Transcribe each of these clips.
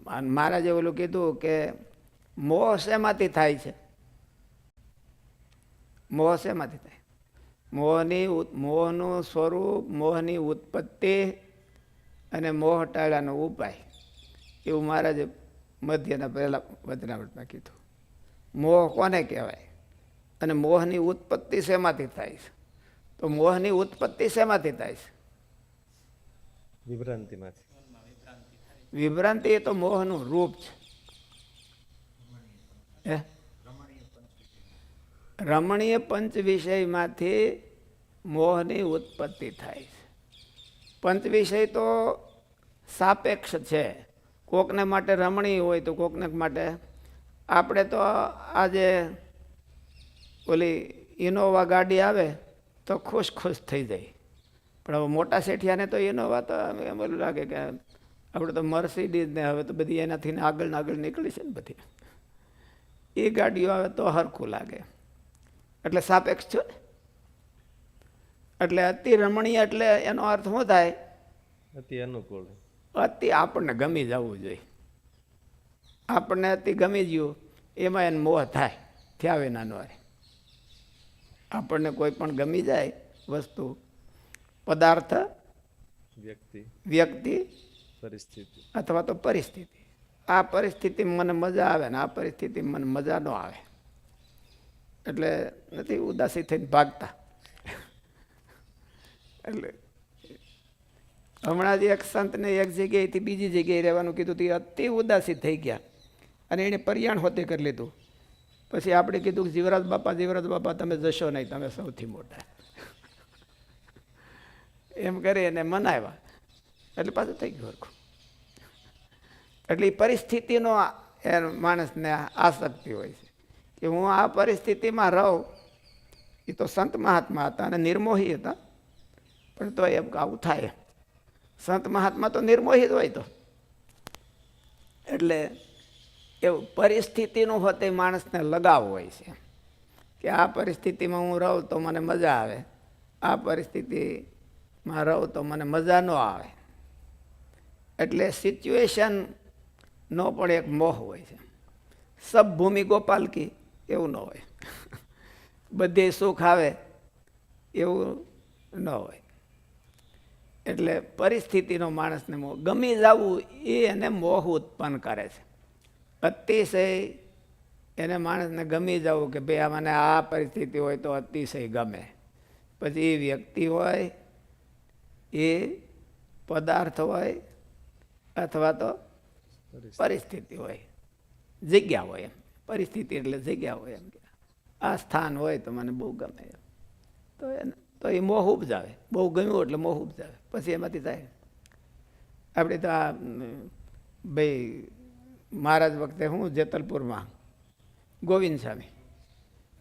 મહારાજે ઓલું કીધું કે મોહ શેમાંથી થાય છે? મોહ શેમાંથી થાય? મોહનું સ્વરૂપ, મોહની ઉત્પત્તિ અને મોહ ટાળાનો ઉપાય, એવું મહારાજે મધ્યના પહેલા વચનામૃતમાં કીધું. મોહ કોને કહેવાય અને મોહની ઉત્પત્તિ શેમાંથી થાય છે? તો મોહની ઉત્પત્તિ શેમાંથી થાય છે? વિભ્રાંતિમાંથી. વિભ્રાંતિ એ તો મોહનું રૂપ છે. રમણીય પંચ વિષયમાંથી મોહની ઉત્પત્તિ થાય છે. પંચ વિષય તો સાપેક્ષ છે. કોકને માટે રમણીય હોય તો કોકને માટે. આપણે તો આજે ઓલી ઇનોવા ગાડી આવે તો ખુશ ખુશ થઈ જાય, પણ હવે મોટા શેઠિયાને તો ઇનોવા તો એમ ઓલું લાગે કે આપણે તો મર્સિડીઝ ને હવે તો બધી એનાથી આગળ નીકળી છે ને બધી. એ ગાડીઓ આવે તો હરખું લાગે. એટલે સાપેક્ષ છો ને. એટલે અતિ રમણીય એટલે એનો અર્થ શું થાય? અતિ અનુકૂળ. અતિ આપણને ગમી જવું જોઈએ. આપણને અતિ ગમી ગયું એમાં એને મોહ થાય, થયા વિના નો રહે. આપણને કોઈ પણ ગમી જાય વસ્તુ, પદાર્થ, વ્યક્તિ, પરિસ્થિતિ અથવા તો પરિસ્થિતિ. આ પરિસ્થિતિમાં મને મજા આવે ને આ પરિસ્થિતિમાં મને મજા ન આવે, એટલે નથી ઉદાસી થઈને ભાગતા. એટલે હમણાં જ એક સંતને એક જગ્યાએથી બીજી જગ્યાએ રહેવાનું કીધું તો અતિ ઉદાસી થઈ ગયા અને એને પર્યાણ હોતે કરી લીધું. પછી આપણે કીધું કે જીવરાજ બાપા તમે જશો નહીં, તમે સૌથી મોટા, એમ કરી એને મનાવ્યા. એટલે પાછું થઈ ગયું હરખું. એટલે એ પરિસ્થિતિનો માણસને આસક્તિ હોય છે કે હું આ પરિસ્થિતિમાં રહું. એ તો સંત મહાત્મા હતા અને નિર્મોહી હતા, પણ તો એમ આવું થાય. સંત મહાત્મા તો નિર્મોહી જ હોય તો. એટલે એવું પરિસ્થિતિનું હોતે માણસને લગાવ હોય છે કે આ પરિસ્થિતિમાં હું રહું તો મને મજા આવે, આ પરિસ્થિતિમાં રહું તો મને મજા ન આવે. એટલે સિચ્યુએશનનો પણ એક મોહ હોય છે. સબ ભૂમિ ગોપાલકી એવું ન હોય. બધે સુખ આવે એવું ન હોય. એટલે પરિસ્થિતિનો માણસને મોહ, ગમી જવું એ એને મોહ ઉત્પન્ન કરે છે. અતિશય એને માણસને ગમી જવું કે ભાઈ મને આ પરિસ્થિતિ હોય તો અતિશય ગમે. પછી એ વ્યક્તિ હોય, એ પદાર્થ હોય, અથવા તો પરિસ્થિતિ હોય, જગ્યા હોય. એમ પરિસ્થિતિ એટલે જગ્યા હોય. એમ કે આ સ્થાન હોય તો મને બહુ ગમે, તો એ મોહ ઉપજાવે. બહુ ગમ્યું એટલે મોહ ઉપજાવે. પછી એમાંથી થાય. આપણે તો આ ભાઈ મહારાજ વખતે હું જેતલપુરમાં ગોવિંદ સ્વામી,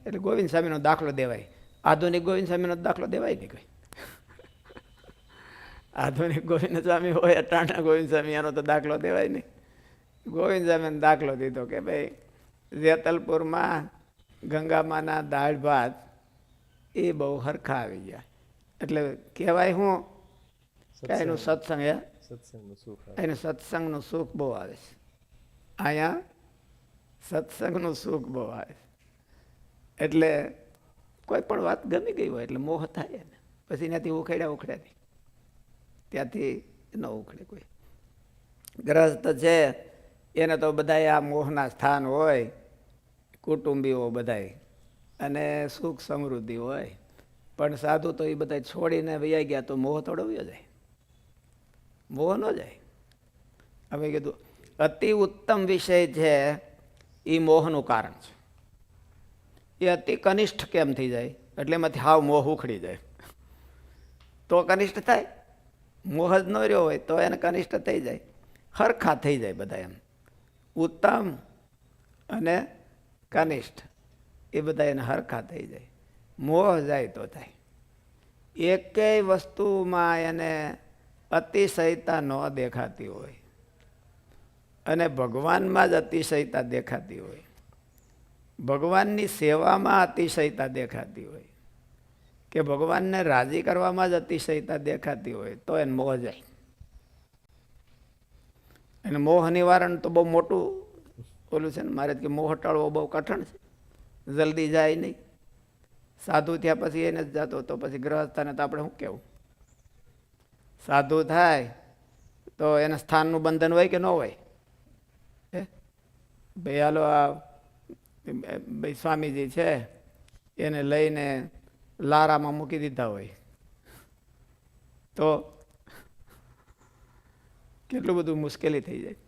એટલે ગોવિંદ સ્વામીનો દાખલો દેવાય. આધુનિક ગોવિંદ સ્વામીનો દાખલો દેવાય નહીં કોઈ. આધુનિક ગોવિંદ સ્વામી હોય, અટાણા ગોવિંદ સ્વામી, એનો તો દાખલો દેવાય નહીં. ગોવિંદ સ્વામીનો દાખલો દીધો કે ભાઈ જેતલપુરમાં ગંગામાના દાળ ભાત એ બહુ હરખા આવી ગયા. એટલે કહેવાય હું કે એનું સત્સંગ, એનું સત્સંગનું સુખ બહુ આવે છે. અહીંયા સત્સંગનું સુખ બહુ આવે છે. એટલે કોઈ પણ વાત ગમી ગઈ હોય એટલે મોહ થાય ને. પછી એનાથી ઉખેડ્યા નહીં, ત્યાંથી ન ઉખડે કોઈ. ગ્રસ્ત છે એને તો બધા આ મોહના સ્થાન હોય, કુટુંબીઓ બધાય, અને સુખ સમૃદ્ધિ હોય. પણ સાધુ તો એ બધા છોડીને વૈયા ગયા તો મોહ થોડો વયો જાય? મોહ ન જાય. હવે કીધું અતિ ઉત્તમ વિષય છે એ મોહનું કારણ છે. એ અતિ કનિષ્ઠ કેમ થઈ જાય? એટલે એમાંથી હાવ મોહ ઉખડી જાય તો કનિષ્ઠ થાય. મોહ જ ન રહ્યો હોય તો એને કનિષ્ઠ થઈ જાય. હરખા થઈ જાય બધા. એમ ઉત્તમ અને કનિષ્ઠ એ બધા એને હરખા થઈ જાય. મોહ જાય તો થાય. એકેય વસ્તુમાં એને અતિશયતા ન દેખાતી હોય અને ભગવાનમાં જ અતિશયતા દેખાતી હોય, ભગવાનની સેવામાં અતિશયતા દેખાતી હોય, કે ભગવાનને રાજી કરવામાં જ અતિશયતા દેખાતી હોય તો એને મોહ જાય. અને મોહ નિવારણ તો બહુ મોટું ઓલું છે ને. મારે કે મોહ ટાળવો બહુ કઠણ છે, જલ્દી જાય નહીં. સાધુ થયા પછી એને જ જતો, તો પછી ગ્રહસ્થાને તો આપણે શું કહેવું? સાધુ થાય તો એને સ્થાનનું બંધન હોય કે ન હોય? હે ભાઈ હાલો આ ભાઈ સ્વામીજી છે એને લઈને લારામાં મૂકી દીધા હોય તો કેટલું બધું મુશ્કેલી થઈ જાય.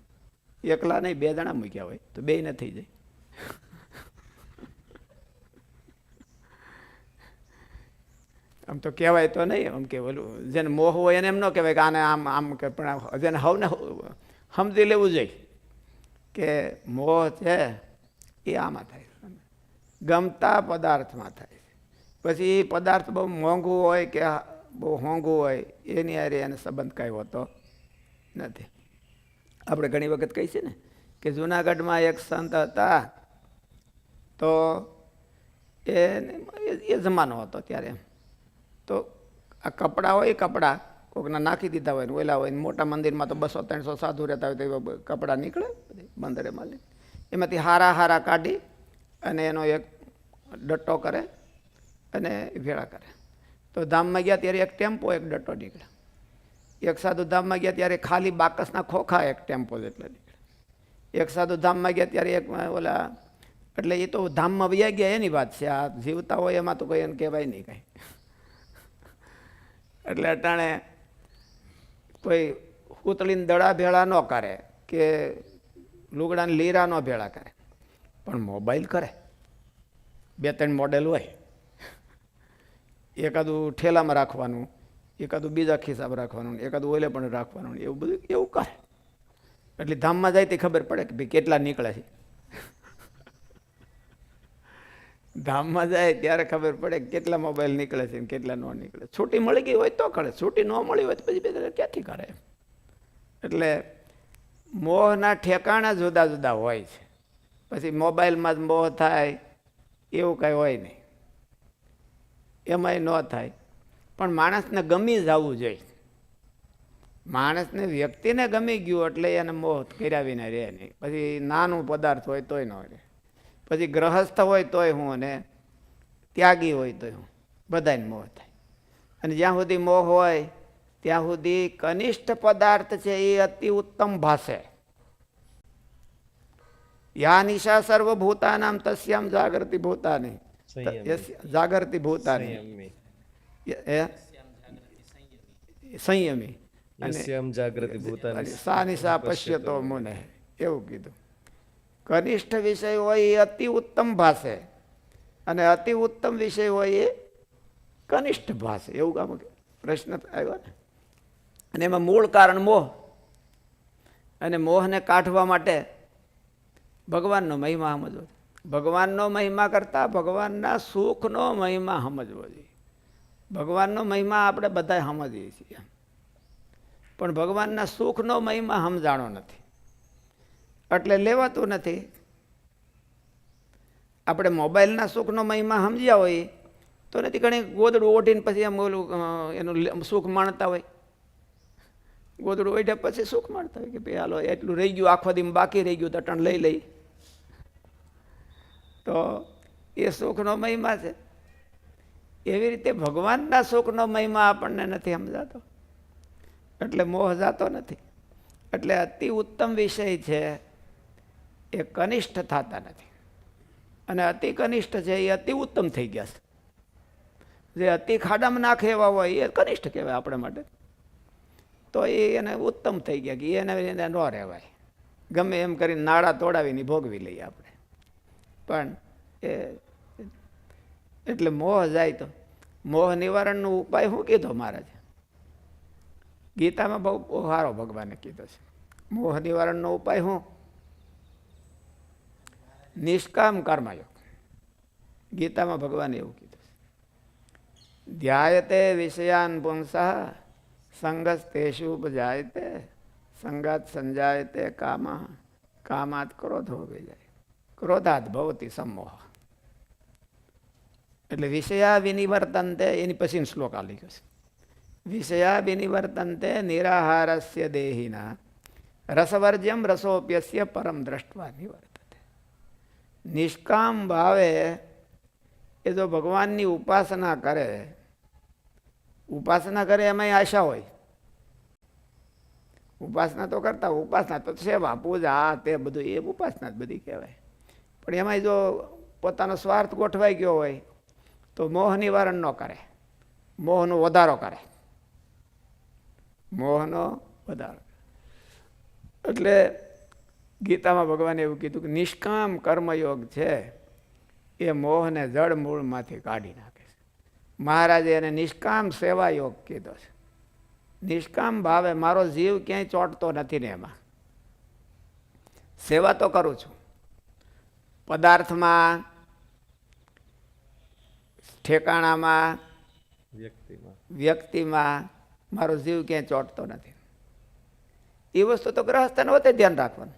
એકલા નહીં, 2 જણા મૂક્યા હોય તો 2 ને થઈ જાય. આમ તો કહેવાય તો નહીં, આમ કે ઓલું જેને મોહ હોય એને એમ ન કહેવાય કે આને આમ આમ કે, પણ જેને હવને સમજી લેવું જોઈએ કે મોહ છે એ આમાં થાય, ગમતા પદાર્થમાં થાય. પછી એ પદાર્થ બહુ મોંઘું હોય કે બહુ હોંઘું હોય એની હારે એને સંબંધ કાંઈ હોતો નથી. આપણે ઘણી વખત કહીએ છીએ ને કે જુનાગઢમાં એક સંત હતા તો એ જમાનો હતો ત્યારે. એમ તો આ કપડાં હોય, કપડાં કોઈકના નાખી દીધા હોય ને ઓલા હોય ને, મોટા મંદિરમાં તો 200-300 સાધુ રહેતા હોય તો કપડાં નીકળે બંદરે માલે. એમાંથી હારા હારા કાઢી અને એનો એક ડટ્ટો કરે અને ભેળા કરે. તો ધામમાં ગયા ત્યારે એક ટેમ્પો, એક ડટ્ટો નીકળે. એક સાધુ ધામમાં ગયા ત્યારે ખાલી બાકસના ખોખા એક ટેમ્પો જેટલા નીકળે. એક સાધુ ધામમાં ગયા ત્યારે એક ઓલા, એટલે એ તો ધામમાં વયા ગયા એની વાત છે. આ જીવતા હોય એમાં તો કંઈ એને કહેવાય નહીં કાંઈ. એટલે અટાણે કોઈ ઉતળીને દડા ભેળા ન કરે કે લુગડાને લીરા ન ભેળા કરે, પણ મોબાઈલ કરે. 2-3 મોડેલ હોય, એકાદું ઠેલામાં રાખવાનું, એકાદું બીજા ખિસ્સામાં રાખવાનું, એકાદું ઓલે પણ રાખવાનું, એવું બધું એવું કરે. એટલે ધામમાં જાય તે ખબર પડે કે ભાઈ કેટલા નીકળે છે. ધામમાં જાય ત્યારે ખબર પડે કે કેટલા મોબાઈલ નીકળે છે ને કેટલા ન નીકળે. છૂટી મળી ગઈ હોય તો કરે, છૂટી ન મળી હોય તો પછી બે ક્યાંથી કરે. એટલે મોહના ઠેકાણા જુદા જુદા હોય છે. પછી મોબાઈલમાં જ મોહ થાય એવું કાંઈ હોય નહીં, એમાંય ન થાય. પણ માણસને ગમી જવું જોઈએ. માણસને વ્યક્તિને ગમી ગયું એટલે એને મોહ કર્યાવીને રહે નહીં. પછી નાનું પદાર્થ હોય તોય ન રહે, પછી ગ્રહસ્થ હોય તોય હું, અને ત્યાગી હોય તોય હું, બધાને મોહ થાય. અને જ્યાં સુધી મોહ હોય ત્યાં સુધી કનિષ્ઠ પદાર્થ છે એ અતિ ઉત્તમ ભાષે. યા નિશા સર્વભૂતાનામ તસ્યામ જાગૃતિ ભૂતાની, જાગૃતિ ભૂતાની સંયમી જાગૃતિ ભૂતાની સા નિશા પશ્યતો મુને, એવું કીધું. કનિષ્ઠ વિષય હોય એ અતિ ઉત્તમ ભાષે અને અતિ ઉત્તમ વિષય હોય એ કનિષ્ઠ ભાષે, એવું કામ પ્રશ્ન આવ્યો ને. અને એમાં મૂળ કારણ મોહ, અને મોહને કાઢવા માટે ભગવાનનો મહિમા સમજવો. ભગવાનનો મહિમા કરતાં ભગવાનના સુખનો મહિમા સમજવો જોઈએ. ભગવાનનો મહિમા આપણે બધા સમજીએ છીએ, પણ ભગવાનના સુખનો મહિમા સમજાણો નથી એટલે લેવાતું નથી. આપણે મોબાઈલના સુખનો મહિમા સમજ્યા હોય તો નથી, ઘણી ગોદડું ઓઢીને પછી એમ ઓલું એનું સુખ માણતા હોય. ગોદડું ઓઢ્યા પછી સુખ માણતા હોય કે ભાઈ હાલો એટલું રહી ગયું, આખો દી બાકી રહી ગયું તો ટણ લઈ લઈ. તો એ સુખનો મહિમા છે. એવી રીતે ભગવાનના સુખનો મહિમા આપણને નથી સમજાતો એટલે મોહ જાતો નથી. એટલે અતિ ઉત્તમ વિષય છે એ કનિષ્ઠ થતા નથી, અને અતિ કનિષ્ઠ છે એ અતિ ઉત્તમ થઈ ગયા છે. જે અતિ ખાડામાં નાખે એવા હોય એ કનિષ્ઠ કહેવાય આપણા માટે. તો એને ઉત્તમ થઈ ગયા કે એને ન રહેવાય, ગમે એમ કરીને નાળા તોડાવીને ભોગવી લઈએ આપણે. પણ એ એટલે મોહ જાય તો મોહ નિવારણનો ઉપાય શું કીધો મહારાજ? ગીતામાં બહુ સારો ભગવાને કીધો છે. મોહ નિવારણનો ઉપાય શું? નિષ્કામ કર્મયોગ. ગીતામાં ભગવાને એવું કીધું છે. ધ્યાયતે વિષયાન પુંસઃ સંગસ્તેષુ ઉપજાયતે સંગાત સંજાયતે કામઃ કામાત ક્રોધો વિજાય ક્રોધાત ભવતિ સમોહ. એટલે વિષયા વિનિવર્તનતે, એની પછીનો શ્લોક આ લખ્યો છે. વિષયા વિનિવર્તનતે નિરાહારસ્ય દેહિના રસવર્જ્યમ રસોપ્યસ્ય પરમ દ્રષ્ટવા નિવર્તતે. નિષ્કામ ભાવે એ જો ભગવાનની ઉપાસના કરે એમાંય આશા હોય. ઉપાસના તો કરતા, ઉપાસના તો સેવા પૂજા આ તે બધું એ ઉપાસના જ બધી કહેવાય. પણ એમાંય જો પોતાનો સ્વાર્થ ગોઠવાઈ ગયો હોય તો મોહ નિવારણ ન કરે, મોહનો વધારો કરે, મોહનો વધારો. એટલે ગીતામાં ભગવાને એવું કીધું કે નિષ્કામ કર્મયોગ છે એ મોહને જળ મૂળમાંથી કાઢી નાખે છે. મહારાજે એને નિષ્કામ સેવા યોગ કીધો છે. નિષ્કામ ભાવે મારો જીવ ક્યાંય ચોંટતો નથી ને એમાં સેવા તો કરું છું. પદાર્થમાં, ઠેકાણામાં, વ્યક્તિમાં મારો જીવ ક્યાંય ચોંટતો નથી. એ વસ્તુ તો ગ્રહસ્થને હોતે ધ્યાન રાખવાનું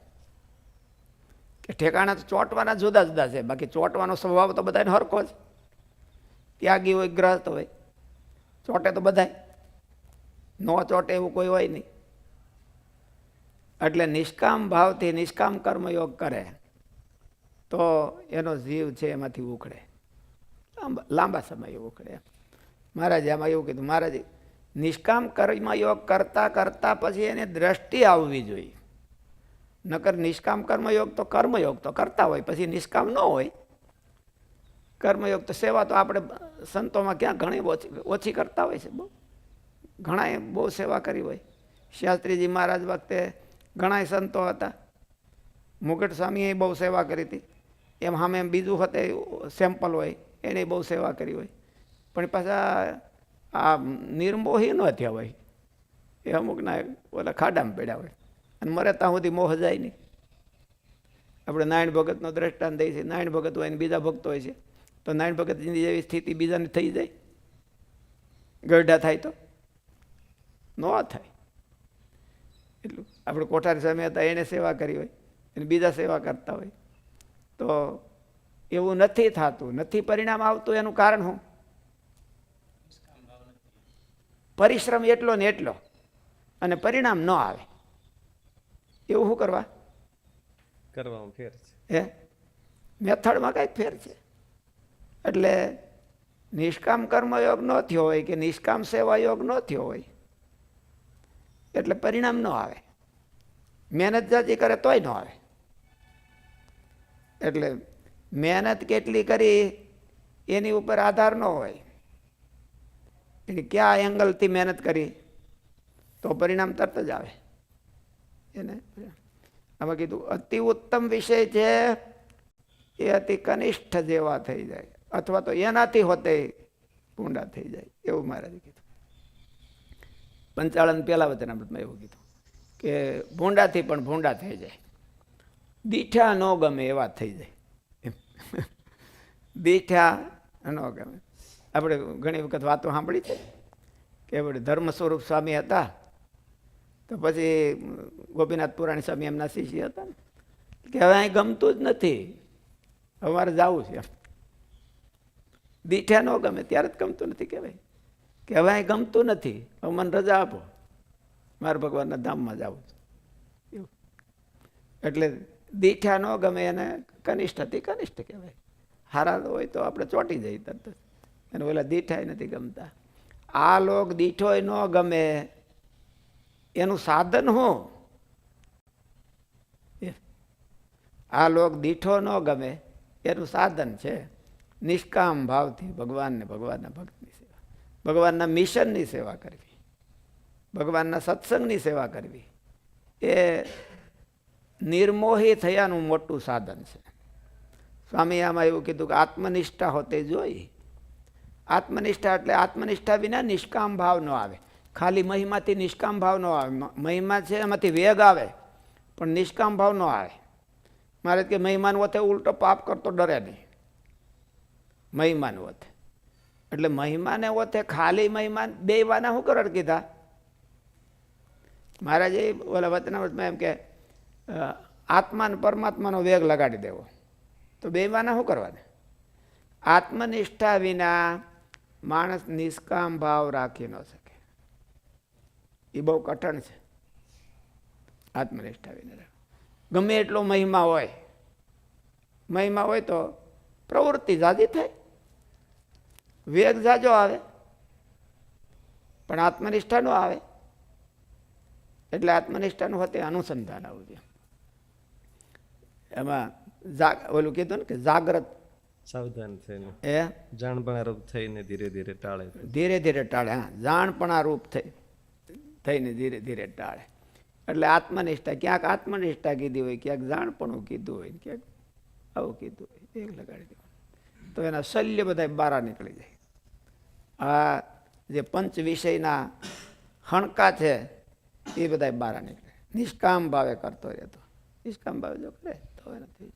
કે ઠેકાણા તો ચોંટવાના જુદા જુદા છે. બાકી ચોંટવાનો સ્વભાવ તો બધાને હરખો જ. ત્યાગી હોય, ગ્રહસ્થ હોય, ચોંટે તો બધાય, ન ચોંટે એવું કોઈ હોય નહીં. એટલે નિષ્કામ ભાવથી નિષ્કામ કર્મયોગ કરે તો એનો જીવ છે એમાંથી ઉખડે, લાંબા સમય ઉખડે. મહારાજે આમાં એવું કીધું, મહારાજે નિષ્કામ કર્મયોગ કરતાં કરતાં પછી એને દ્રષ્ટિ આવવી જોઈએ. નકર નિષ્કામ કર્મયોગ તો કરતા હોય, પછી નિષ્કામ ન હોય. કર્મયોગ તો સેવા તો આપણે સંતોમાં ક્યાં ઘણી ઓછી કરતા હોય છે. બહુ ઘણાએ બહુ સેવા કરી હોય. શાસ્ત્રીજી મહારાજ વખતે ઘણા સંતો હતા. મુગટ સ્વામીએ બહુ સેવા કરી હતી. એમ સામે એમ બીજું હતે સેમ્પલ હોય એને બહુ સેવા કરી હોય. પણ પાછા આ નિર્મોહી ન થયા હોય. એ અમુકના ઓલા ખાડામાં પડ્યા હોય અને મરે ત્યાં સુધી મોહ જાય નહીં. આપણે નારાયણ ભગતનો દ્રષ્ટાંત દઈએ છીએ. નારાયણ ભગત હોય ને બીજા ભક્તો હોય છે તો નારાયણ ભગતની જેવી સ્થિતિ બીજાને થઈ જાય, ગરડા થાય તો ન થાય. એટલું આપણે કોઠારી સામે હતા એને સેવા કરી હોય અને બીજા સેવા કરતા હોય તો એવું નથી થતું, નથી પરિણામ આવતું. એનું કારણ શું? પરિશ્રમ એટલો ને એટલો અને પરિણામ ન આવે. એવું શું કરવામાં ફેર છે? હે, મેથડમાં કઈક ફેર છે. એટલે નિષ્કામ કર્મયોગ ન થયો હોય કે નિષ્કામ સેવા યોગ ન થયો હોય એટલે પરિણામ ન આવે. મહેનત જાજી કરે તોય ન આવે. એટલે મહેનત કેટલી કરી એની ઉપર આધાર ન હોય. કયા એંગલથી મહેનત કરી તો પરિણામ તરત જ આવે. એને આમાં કીધું અતિ ઉત્તમ વિષય છે એ અતિ કનિષ્ઠ જેવા થઈ જાય અથવા તો એનાથી હોતે પૂંડા થઈ જાય એવું મહારાજે કીધું. પંચાળન પહેલા વચનામૃતમાં એવું કીધું કે ભૂંડાથી પણ ભૂંડા થઈ જાય, દીઠા ન ગમે એવા થઈ જાય. દીઠા ન ગમે. આપણે ઘણી વખત વાતો સાંભળી છે કે આપણે ધર્મ સ્વરૂપ સ્વામી હતા તો પછી ગોપીનાથ પુરાણી સ્વામી એમના શિષ્ય હતા ને કે હવે અહીં ગમતું જ નથી, અમારે જવું છે. દીઠા ન ગમે ત્યારે જ ગમતું નથી કહેવાય કે હવે અહીં ગમતું નથી, હવે મને રજા આપો, મારે ભગવાનના ધામમાં જવું છે. એવું એટલે દીઠા ન ગમે એને કનિષ્ઠથી કનિષ્ઠ કહેવાય. હારા હોય તો આપણે ચોંટી જઈએ તરત જ. અને ઓલા દીઠાય નથી ગમતા. આ લોક દીઠોય ન ગમે એનું સાધન શું? આ લોક દીઠો ન ગમે એનું સાધન છે નિષ્કામ ભાવથી ભગવાનને, ભગવાનના ભક્તની સેવા, ભગવાનના મિશનની સેવા કરવી, ભગવાનના સત્સંગની સેવા કરવી એ નિર્મોહી થયાનું મોટું સાધન છે. સ્વામી આમાં એવું કીધું કે આત્મનિષ્ઠા હોતે જોઈ. આત્મનિષ્ઠા એટલે આત્મનિષ્ઠા વિના નિષ્કામ ભાવ ન આવે. ખાલી મહિમાથી નિષ્કામ ભાવ ન આવે. મહિમા છે એમાંથી વેગ આવે પણ નિષ્કામ ભાવ ન આવે. મારે કે મહિમાન વખતે ઉલટો પાપ કરતો ડરે નહીં. મહિમાન વખતે એટલે મહિમાને વખતે ખાલી મહિમાન બે વાના શું કરવા કીધા મહારાજે ઓલા વચનામૃતમાં એમ કે આત્મા અને પરમાત્માનો વેગ લગાડી દેવો. તો બે વાના શું કરવાના? આત્મનિષ્ઠા વિના માણસ નિષ્કામ ભાવ રાખી ન શકે. એ બહુ કઠણ છે. આત્મનિષ્ઠા વિના ગમે એટલો મહિમા હોય તો પ્રવૃત્તિ જાજી થાય, વેગ જાજો આવે, પણ આત્મનિષ્ઠા નો આવે. એટલે આત્મનિષ્ઠાનું હોતે અનુસંધાન આવવું જોઈએ. એમાં ઓલું કીધું ને કે જાગ્રત સાવધાન થઈને એ જાણપણા રૂપ થઈને ધીરે ધીરે ટાળે. ધીરે ધીરે ટાળે. હા, જાણપણા રૂપ થઈને ધીરે ધીરે ટાળે. એટલે આત્મનિષ્ઠા, ક્યાંક આત્મનિષ્ઠા કીધી હોય, ક્યાંક જાણપણું કીધું હોય, ક્યાંક આવું કીધું હોય, એક લગાડી દેવાનું તો એના શલ્ય બધા બારા નીકળી જાય. આ જે પંચ વિષયના હણકા છે એ બધા બારા નીકળે. નિષ્કામ ભાવે કરતો રહેતો, નિષ્કામ ભાવે જો કરે તો એનાથી